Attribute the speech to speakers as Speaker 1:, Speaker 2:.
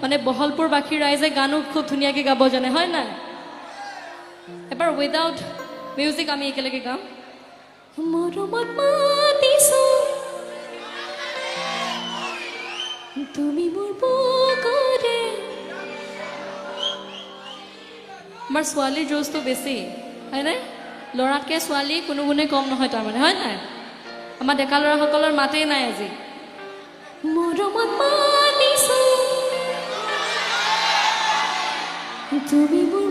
Speaker 1: মানে বহলপুৰবাসীৰ ৰাইজে গানো খুব ধুনীয়াকৈ গাব জানে হয় নাই এবাৰ উইদাউট মিউজিক আমি একেলগে গাম মৰমত মাতিছো তুমি মোৰ বগৰে আমাৰ ছোৱালীৰ জোজটো বেছি হয়নে ল'ৰাতকৈ ছোৱালী কোনো গুণে কম নহয় তাৰমানে হয় নাই আমাৰ ডেকা ল'ৰাসকলৰ মাতেই নাই আজি মৰমত মাতিছো তুমি মোৰ